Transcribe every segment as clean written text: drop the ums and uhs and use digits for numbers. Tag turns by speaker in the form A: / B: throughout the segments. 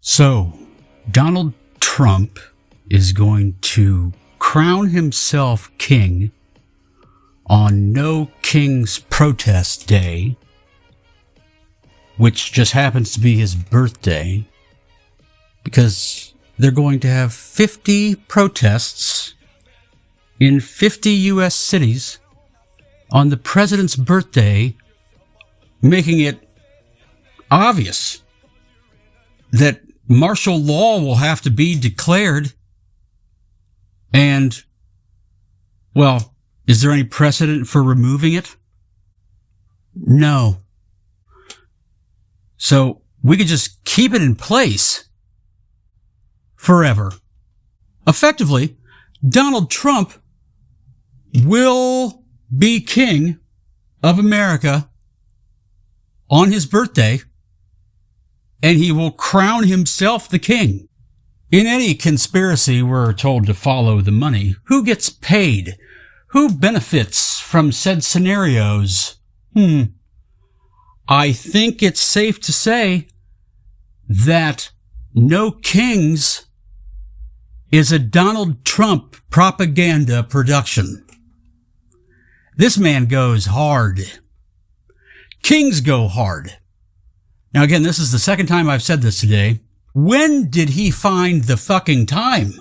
A: So, Donald Trump is going to crown himself king on No King's Protest Day, which just happens to be his birthday, because they're going to have 50 protests in 50 U.S. cities on the president's birthday, making it obvious that martial law will have to be declared. And, well, is there any precedent for removing it? No. So we could just keep it in place forever. Effectively, Donald Trump will be king of America on his birthday, and he will crown himself the king. In any conspiracy, we're told to follow the money. Who gets paid? Who benefits from said scenarios? I think it's safe to say that No Kings is a Donald Trump propaganda production. This man goes hard. Kings go hard. Now again, this is the second time I've said this today. When did he find the fucking time?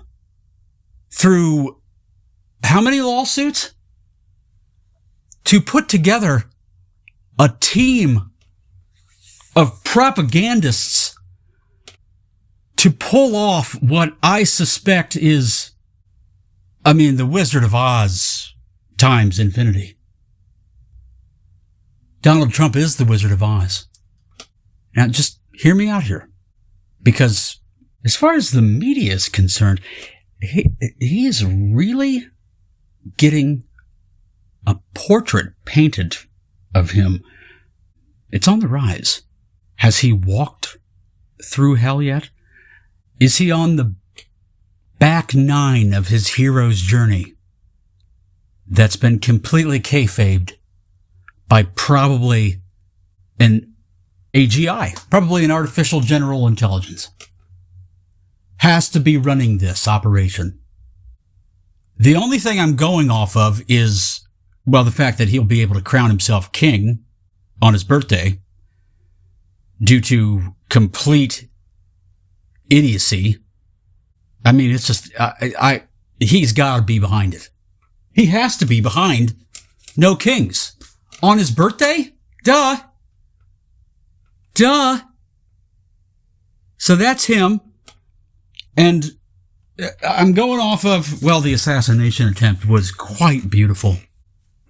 A: Through how many lawsuits? To put together a team of propagandists to pull off what I suspect is, the Wizard of Oz times infinity. Donald Trump is the Wizard of Oz. Now, just hear me out here. Because as far as the media is concerned, he is really getting a portrait painted of him. It's on the rise. Has he walked through hell yet? Is he on the back nine of his hero's journey that's been completely kayfabed by probably an AGI, probably an artificial general intelligence, has to be running this operation? The only thing I'm going off of is, the fact that he'll be able to crown himself king on his birthday due to complete idiocy. It's just, he's got to be behind it. He has to be behind No Kings on his birthday? Duh. So that's him. And I'm going off of, the assassination attempt was quite beautiful.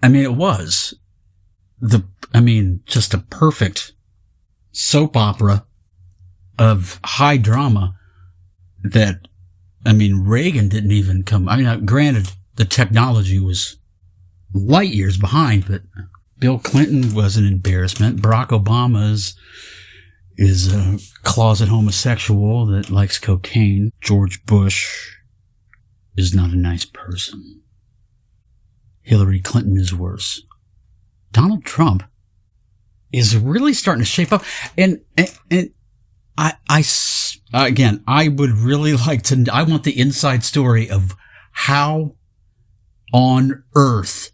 A: It was just a perfect soap opera of high drama that, Reagan didn't even come. Granted, the technology was light years behind, but Bill Clinton was an embarrassment. Barack Obama is a closet homosexual that likes cocaine. George Bush is not a nice person. Hillary Clinton is worse. Donald Trump is really starting to shape up. And I would really like to, I want the inside story of how on earth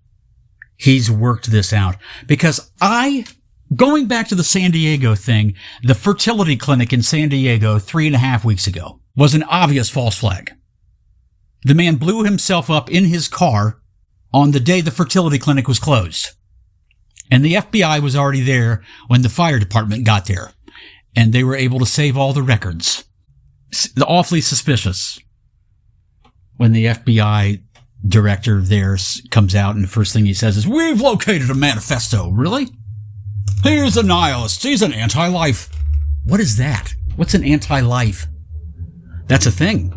A: he's worked this out. Because going back to the San Diego thing, the fertility clinic in San Diego 3.5 weeks ago was an obvious false flag. The man blew himself up in his car on the day the fertility clinic was closed. And the FBI was already there when the fire department got there. And they were able to save all the records. Awfully suspicious. When the FBI director there comes out and the first thing he says is, "We've located a manifesto." Really? He's a nihilist. He's an anti-life. What is that? What's an anti-life? That's a thing.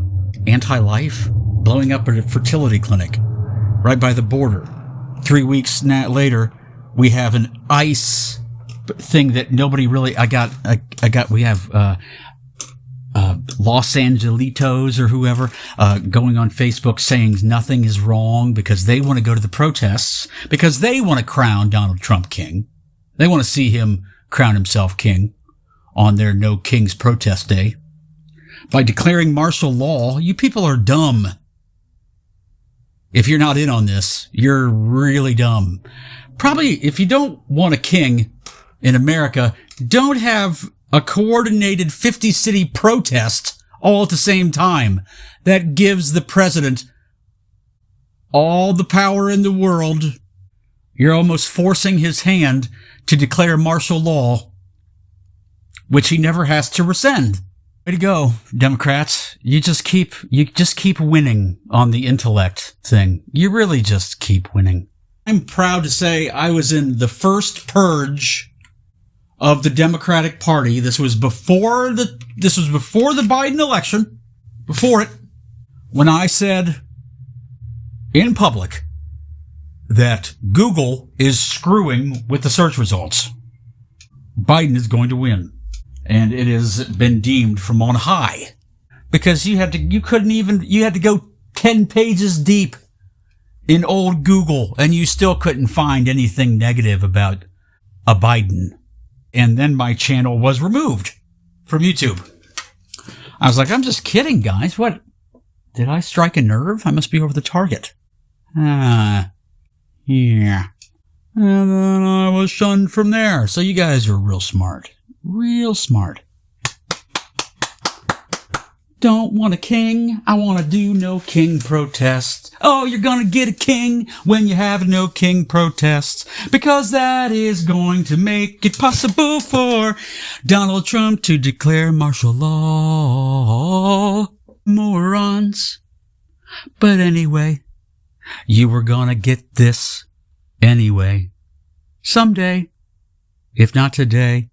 A: Anti-life? Blowing up at a fertility clinic right by the border. 3 weeks later, we have an ICE thing that nobody really, we have, Los Angelitos or whoever, going on Facebook saying nothing is wrong because they want to go to the protests, because they want to crown Donald Trump king. They want to see him crown himself king on their No King's Protest Day. by declaring martial law. You people are dumb. If you're not in on this, you're really dumb. Probably, if you don't want a king in America, don't have a coordinated 50-city protest all at the same time. That gives the president all the power in the world. You're almost forcing his hand to declare martial law, which he never has to rescind. Way to go, Democrats. You just keep winning on the intellect thing. You really just keep winning. I'm proud to say I was in the first purge of the Democratic Party. This was before the Biden election. Before it, when I said in public that Google is screwing with the search results. Biden is going to win. And it has been deemed from on high. Because you had to go 10 pages deep in old Google, and you still couldn't find anything negative about a Biden. And then my channel was removed from YouTube. I was like, I'm just kidding, guys. What? Did I strike a nerve? I must be over the target. Yeah. And then I was shunned from there. So you guys are real smart. Real smart. Don't want a king. I want to do no king protest. Oh, you're going to get a king when you have no king protests. Because that is going to make it possible for Donald Trump to declare martial law. Morons. But anyway, you were going to get this anyway. Someday. If not today,